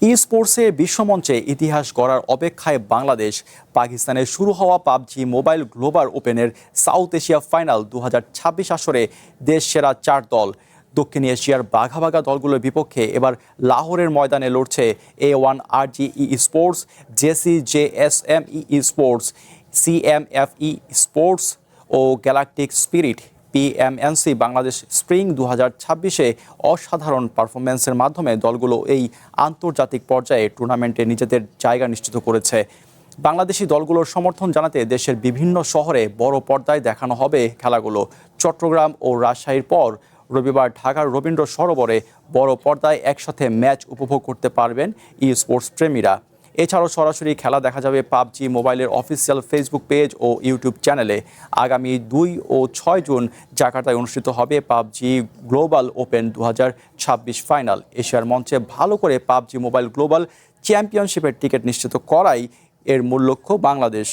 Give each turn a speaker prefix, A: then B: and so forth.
A: ই স্পোর্টসে বিশ্বমঞ্চে ইতিহাস গড়ার অপেক্ষায় বাংলাদেশ। পাকিস্তানে শুরু হওয়া পাবজি মোবাইল গ্লোবাল ওপেনের সাউথ এশিয়া ফাইনাল 2026 আসরে দেশ সেরা 4 দল। দক্ষিণ এশিয়ার বাঘা বাঘা দলগুলোর বিপক্ষে এবার লাহোরের ময়দানে লড়ছে A1RG sports, JCJSME sports, CMFE sports ও galactic spirit. PMNC Bangladesh spring 2026-এ অসাধারণ পারফরম্যান্সের মাধ্যমে দলগুলো এই আন্তর্জাতিক পর্যায়ে টুর্নামেন্টে নিজেদের জায়গা নিশ্চিত করেছে। বাংলাদেশি দলগুলোর সমর্থন জানাতে দেশের বিভিন্ন শহরে বড় পর্দায় দেখানো হবে খেলাগুলো। চট্টগ্রাম ও রাজশাহীর পর রবিবার ঢাকার রবীন্দ্র সরোবরে বড় পর্দায় একসাথে ম্যাচ উপভোগ করতে পারবেন ই স্পোর্টস প্রেমীরা। এছাড়াও সরাসরি খেলা দেখা যাবে পাবজি মোবাইলের অফিসিয়াল ফেসবুক পেজ ও ইউটিউব চ্যানেলে। আগামী 2 ও 6 জুন জাকার্তায় অনুষ্ঠিত হবে পাবজি গ্লোবাল ওপেন 2026 ফাইনাল। এশিয়ার মঞ্চে ভালো করে পাবজি মোবাইল গ্লোবাল চ্যাম্পিয়নশিপের টিকিট নিশ্চিত করাই এর মূল লক্ষ্য বাংলাদেশ।